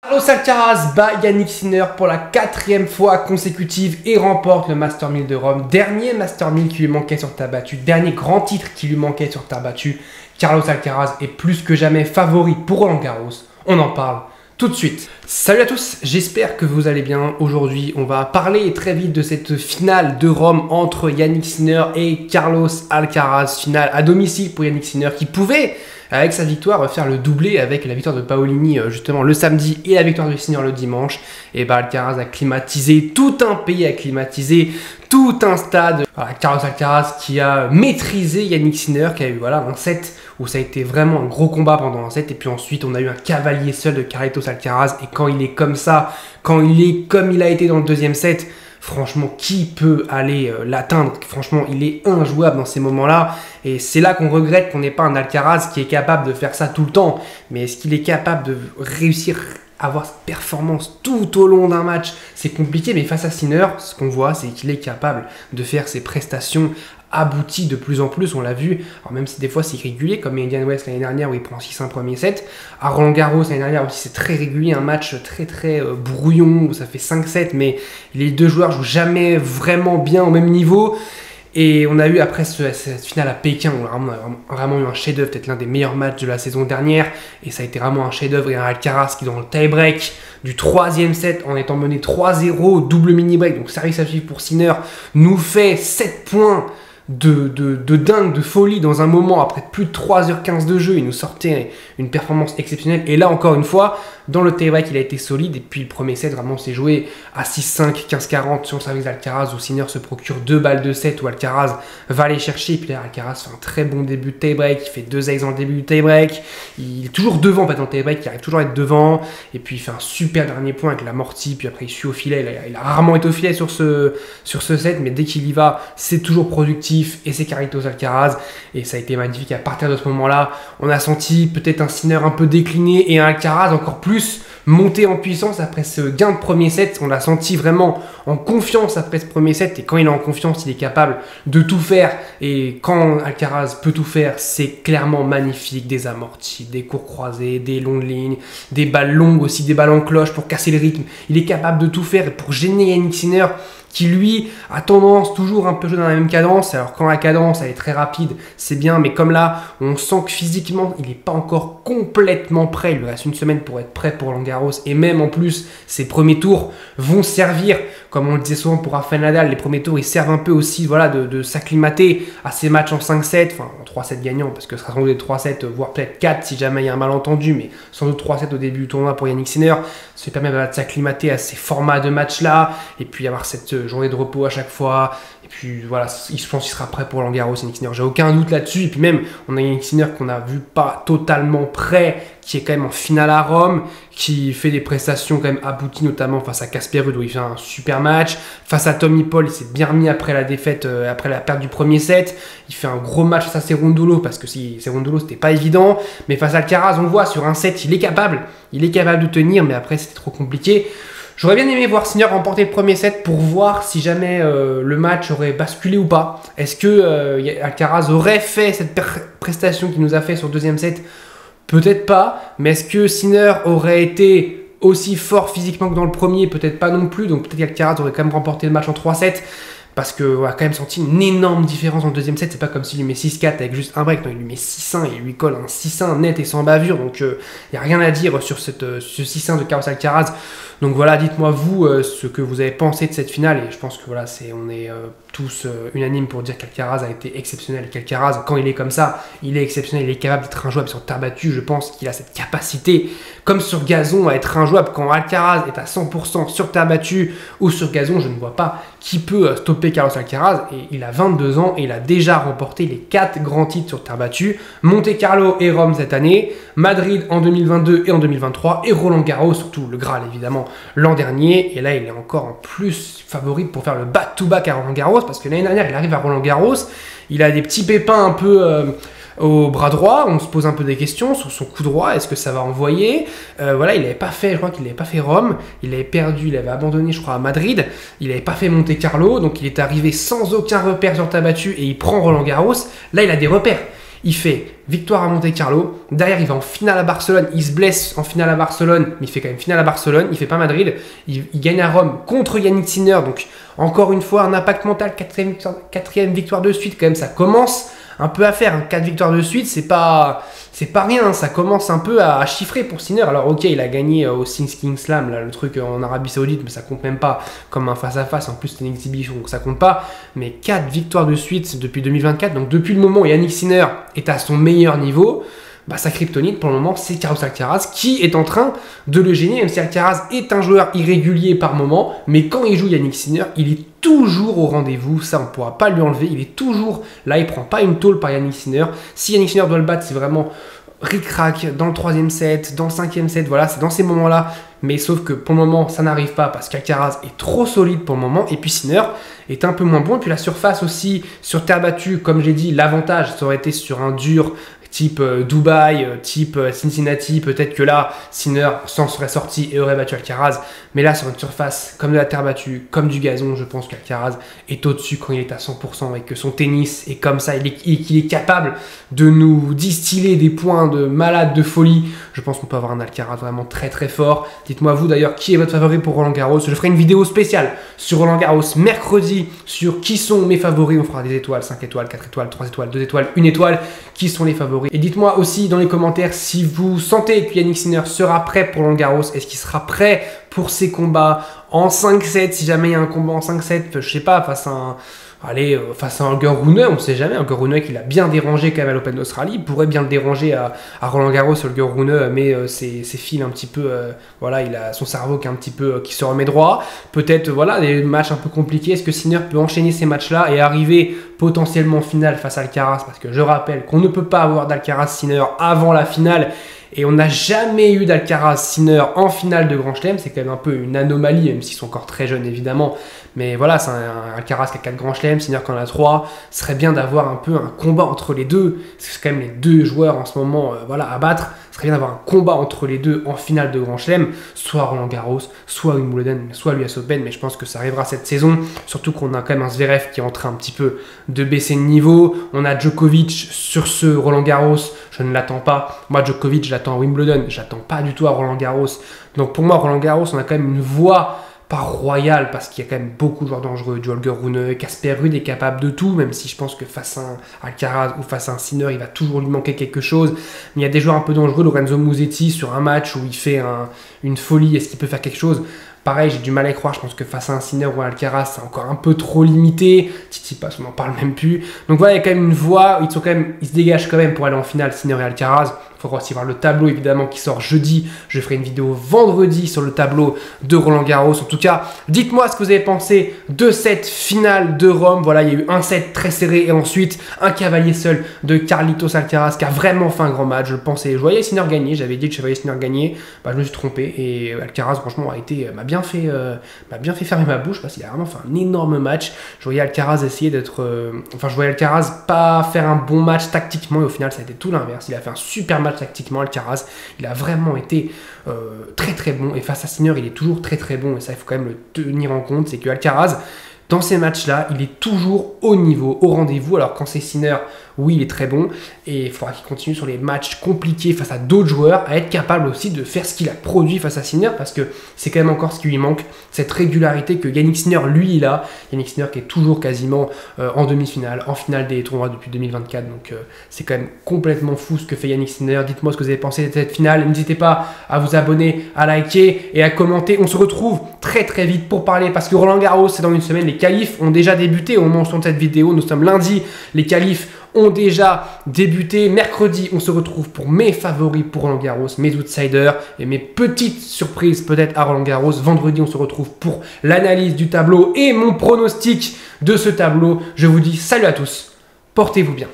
Carlos Alcaraz bat Jannik Sinner pour la 4e fois consécutive et remporte le Master 1000 de Rome. Dernier Master 1000 qui lui manquait sur terre battue, dernier grand titre qui lui manquait sur terre battue. Carlos Alcaraz est plus que jamais favori pour Roland Garros. On en parle tout de suite. Salut à tous, j'espère que vous allez bien. Aujourd'hui, on va parler très vite de cette finale de Rome entre Jannik Sinner et Carlos Alcaraz. Finale à domicile pour Jannik Sinner qui pouvait, avec sa victoire, faire le doublé avec la victoire de Paolini justement le samedi et la victoire de Sinner le dimanche. Et Alcaraz a climatisé tout un pays, a climatisé tout un stade. Voilà, Carlos Alcaraz qui a maîtrisé Jannik Sinner, qui a eu un set où ça a été vraiment un gros combat pendant un set. Et puis ensuite, on a eu un cavalier seul de Carlitos Alcaraz. Et quand il est comme ça, quand il est comme il a été dans le deuxième set, franchement, qui peut aller l'atteindre? Franchement, il est injouable dans ces moments-là. Et c'est là qu'on regrette qu'on n'ait pas un Alcaraz qui est capable de faire ça tout le temps. Mais est-ce qu'il est capable de réussir à avoir cette performance tout au long d'un match? C'est compliqué, mais face à Sinner, ce qu'on voit, c'est qu'il est capable de faire ses prestations abouties de plus en plus, on l'a vu. Alors même si des fois c'est régulier, comme Indian Wells l'année dernière où il prend 6-1 premier set. À Roland Garros l'année dernière aussi c'est très régulier, un match très brouillon où ça fait 5-7, mais les deux joueurs jouent jamais vraiment bien au même niveau. Et on a eu après cette finale à Pékin, où on a vraiment eu un chef-d'œuvre, peut-être l'un des meilleurs matchs de la saison dernière. Et ça a été vraiment un chef-d'œuvre et un Alcaraz qui dans le tie-break du 3e set, en étant mené 3-0, double mini-break, donc service à suivre pour Sinner, nous fait 7 points de dingue, de folie dans un moment après plus de 3h15 de jeu. Il nous sortait une performance exceptionnelle. Et là encore une fois, dans le tie-break, il a été solide. Et puis le premier set, vraiment, s'est joué à 6-5, 15-40 sur le service d'Alcaraz où Sinner se procure 2 balles de set où Alcaraz va aller chercher. Et puis là, Alcaraz fait un très bon début de tie-break. Il fait 2 aces dans le début du tie-break. Il est toujours devant en fait, dans le tie-break. Il arrive toujours à être devant. Et puis il fait un super dernier point avec l'amorti. Puis après, il suit au filet. Il a rarement été au filet sur ce set. Mais dès qu'il y va, c'est toujours productif. Et c'est Carlitos Alcaraz. Et ça a été magnifique. À partir de ce moment-là, on a senti peut-être un Sinner un peu décliné et un Alcaraz encore plus monté en puissance après ce gain de premier set. On l'a senti vraiment en confiance après ce premier set. Et quand il est en confiance, il est capable de tout faire. Et quand Alcaraz peut tout faire, c'est clairement magnifique. Des amortis, des cours croisés, des longues lignes, des balles longues aussi, des balles en cloche pour casser le rythme. Il est capable de tout faire. Et pour gêner Jannik Sinner, qui lui a tendance toujours un peu jouer dans la même cadence. Alors quand la cadence elle est très rapide, c'est bien, mais comme là, on sent que physiquement, il n'est pas encore complètement prêt. Il lui reste une semaine pour être prêt pour Roland Garros. Et même en plus, ses premiers tours vont servir, comme on le disait souvent pour Rafael Nadal, les premiers tours, ils servent un peu aussi de s'acclimater à ces matchs en 5-7, enfin en 3-7 gagnants, parce que ce sera sans doute des 3-7, voire peut-être 4 si jamais il y a un malentendu, mais sans doute 3-7 au début du tournoi pour Jannik Sinner. Ça lui permet de s'acclimater à ces formats de match-là, et puis avoir cette journée de repos à chaque fois. Et puis voilà, je pense qu'il sera prêt pour Roland Garros, Jannik Sinner. J'ai aucun doute là-dessus. Et puis même, on a Jannik Sinner qu'on a vu pas totalement prêt, qui est quand même en finale à Rome, qui fait des prestations quand même abouties, notamment face à Casper Ruud où il fait un super match. Face à Tommy Paul, il s'est bien remis après la défaite, après la perte du premier set. Il fait un gros match face à Cerundolo, parce que si Cerundolo c'était pas évident. Mais face à Alcaraz, on le voit, sur un set, il est capable de tenir, mais après c'était trop compliqué. J'aurais bien aimé voir Sinner remporter le premier set pour voir si jamais le match aurait basculé ou pas. Est-ce que Alcaraz aurait fait cette prestation qu'il nous a fait sur le deuxième set? Peut-être pas, mais est-ce que Sinner aurait été aussi fort physiquement que dans le premier? Peut-être pas non plus, donc peut-être qu'Alcaraz aurait quand même remporté le match en 3-7. Parce qu'on a quand même senti une énorme différence en deuxième set. C'est pas comme s'il lui met 6-4 avec juste un break. Non, il lui met 6-1 et il lui colle un 6-1 net et sans bavure. Donc il n'y a rien à dire sur ce 6-1 de Carlos Alcaraz. Donc voilà, dites-moi vous ce que vous avez pensé de cette finale. Et je pense que voilà, on est tous unanimes pour dire qu'Alcaraz a été exceptionnel. Et qu'Alcaraz, quand il est comme ça, il est exceptionnel. Il est capable d'être injouable sur terre battue. Je pense qu'il a cette capacité, comme sur gazon, à être injouable. Quand Alcaraz est à 100% sur terre battue ou sur gazon, je ne vois pas qui peut stopper Carlos Alcaraz. Et il a 22 ans et il a déjà remporté les 4 grands titres sur terre battue. Monte Carlo et Rome cette année, Madrid en 2022 et en 2023 et Roland Garros, surtout le Graal évidemment, l'an dernier. Et là, il est encore en plus favori pour faire le back-to-back à Roland Garros, parce que l'année dernière, il arrive à Roland Garros, il a des petits pépins un peu au bras droit, on se pose un peu des questions sur son coup droit, est-ce que ça va envoyer? Voilà, il n'avait pas fait, je crois qu'il n'avait pas fait Rome, il avait perdu, il avait abandonné je crois à Madrid, il n'avait pas fait Monte Carlo, donc il est arrivé sans aucun repère sur terre battue et il prend Roland Garros. Là il a des repères, Il fait victoire à Monte-Carlo. Derrière, il va en finale à Barcelone. Il se blesse en finale à Barcelone, mais il fait quand même finale à Barcelone. Il fait pas Madrid. Il gagne à Rome contre Yannick Sinner. Donc, encore une fois, un impact mental. Quatrième victoire de suite. Quand même, ça commence un peu à faire. 4 victoires de suite, c'est pas rien. Ça commence un peu à chiffrer pour Sinner. Alors, ok, il a gagné au King Slam, là, le truc en Arabie Saoudite, mais ça compte même pas comme un face-à-face. En plus, c'est une exhibition, donc ça compte pas. Mais 4 victoires de suite depuis 2024. Donc, depuis le moment où Yannick Sinner est à son meilleur niveau, bah, sa kryptonite pour le moment, c'est Carlos Alcaraz qui est en train de le gêner, même si Alcaraz est un joueur irrégulier par moment, mais quand il joue Yannick Sinner, il est toujours au rendez-vous, ça on ne pourra pas lui enlever, il est toujours là, il prend pas une tôle par Yannick Sinner. Si Yannick Sinner doit le battre, c'est vraiment ric-rac dans le 3e set, dans le 5e set, voilà, c'est dans ces moments-là, mais sauf que pour le moment, ça n'arrive pas parce qu'Alcaraz est trop solide pour le moment, et puis Sinner est un peu moins bon, et puis la surface aussi, sur terre battue, comme j'ai dit, l'avantage, ça aurait été sur un dur, type Dubaï, type Cincinnati, peut-être que là, Sinner s'en serait sorti et aurait battu Alcaraz. Mais là, sur une surface comme de la terre battue, comme du gazon, je pense qu'Alcaraz est au-dessus quand il est à 100% et que son tennis est comme ça, qu'il est capable de nous distiller des points de malade, de folie. Je pense qu'on peut avoir un Alcaraz vraiment très très fort. Dites-moi vous d'ailleurs qui est votre favori pour Roland Garros. Je ferai une vidéo spéciale sur Roland Garros mercredi sur qui sont mes favoris. On fera des étoiles, 5 étoiles, 4 étoiles, 3 étoiles, 2 étoiles, 1 étoile. Qui sont les favoris. Et dites-moi aussi dans les commentaires si vous sentez que Yannick Sinner sera prêt pour Roland Garros. Est-ce qu'il sera prêt pour ses combats en 5-7 si jamais il y a un combat en 5-7, je sais pas, face à un Holger Rune, on ne sait jamais. Holger Rune qui l'a bien dérangé quand même à l'Open d'Australie, il pourrait bien le déranger à Roland Garros. Holger Rune met ses fils un petit peu, voilà, il a son cerveau qui est un petit peu qui se remet droit. Peut-être voilà des matchs un peu compliqués. Est-ce que Sinner peut enchaîner ces matchs-là et arriver potentiellement en finale face à Alcaraz? Parce que je rappelle qu'on ne peut pas avoir d'Alcaraz Sinner avant la finale. Et on n'a jamais eu d'Alcaraz Sinner en finale de Grand Chelem. C'est quand même un peu une anomalie, même s'ils sont encore très jeunes évidemment. Mais voilà, c'est un Alcaraz qui a 4 Grands Chelem, Sinner qui en a 3. Ce serait bien d'avoir un peu un combat entre les deux. C'est quand même les deux joueurs en ce moment voilà, à battre. Ce serait bien d'avoir un combat entre les deux en finale de Grand Chelem. Soit Roland Garros, soit Wimbledon, soit l'US Open. Mais je pense que ça arrivera cette saison. Surtout qu'on a quand même un Zverev qui est en train un petit peu de baisser de niveau. On a Djokovic sur ce Roland Garros. Je ne l'attends pas. Moi, Djokovic, je l'attends à Wimbledon. Je l'attends pas du tout à Roland Garros. Donc pour moi, Roland Garros, on a quand même une voie pas royale parce qu'il y a quand même beaucoup de joueurs dangereux. Du Holger Rune, Casper Ruud est capable de tout, même si je pense que face à un Alcaraz ou face à un Sinner, il va toujours lui manquer quelque chose. Mais il y a des joueurs un peu dangereux. Lorenzo Musetti sur un match où il fait une folie. Est-ce qu'il peut faire quelque chose? Pareil, j'ai du mal à y croire. Je pense que face à un Sinner ou un Alcaraz, c'est encore un peu trop limité. Tsitsipas, on n'en parle même plus. Donc voilà, il y a quand même une voie. Ils se dégagent quand même pour aller en finale, Sinner et Alcaraz. Il faudra aussi voir le tableau, évidemment, qui sort jeudi. Je ferai une vidéo vendredi sur le tableau de Roland Garros. En tout cas, dites-moi ce que vous avez pensé de cette finale de Rome. Voilà, il y a eu un set très serré et ensuite un cavalier seul de Carlitos Alcaraz qui a vraiment fait un grand match. Je voyais Sinner gagner. J'avais dit que je voyais Sinner gagner. Bah, je me suis trompé et Alcaraz, franchement, m'a bien fait fermer ma bouche parce qu'il a vraiment fait un énorme match. Je voyais Alcaraz essayer je voyais Alcaraz pas faire un bon match tactiquement et au final, ça a été tout l'inverse. Il a fait un super match tactiquement, Alcaraz. Il a vraiment été très très bon et face à Sinner, il est toujours très très bon et ça, il faut quand même le tenir en compte. C'est que Alcaraz, dans ces matchs-là, il est toujours au niveau, au rendez-vous. Alors quand c'est Sinner, oui, il est très bon et il faudra qu'il continue sur les matchs compliqués face à d'autres joueurs à être capable aussi de faire ce qu'il a produit face à Sinner parce que c'est quand même encore ce qui lui manque, cette régularité que Yannick Sinner, lui, il a. Yannick Sinner qui est toujours quasiment en demi-finale, en finale des tournois depuis 2024. Donc c'est quand même complètement fou ce que fait Yannick Sinner. Dites-moi ce que vous avez pensé de cette finale. N'hésitez pas à vous abonner, à liker et à commenter. On se retrouve très très vite pour parler parce que Roland Garros, c'est dans une semaine. Les qualifs ont déjà débuté au moment où on tourne cette vidéo. Nous sommes lundi. Les qualifs ont déjà débuté. Mercredi, on se retrouve pour mes favoris pour Roland Garros, mes outsiders et mes petites surprises peut-être à Roland Garros. Vendredi, on se retrouve pour l'analyse du tableau et mon pronostic de ce tableau. Je vous dis salut à tous, portez-vous bien.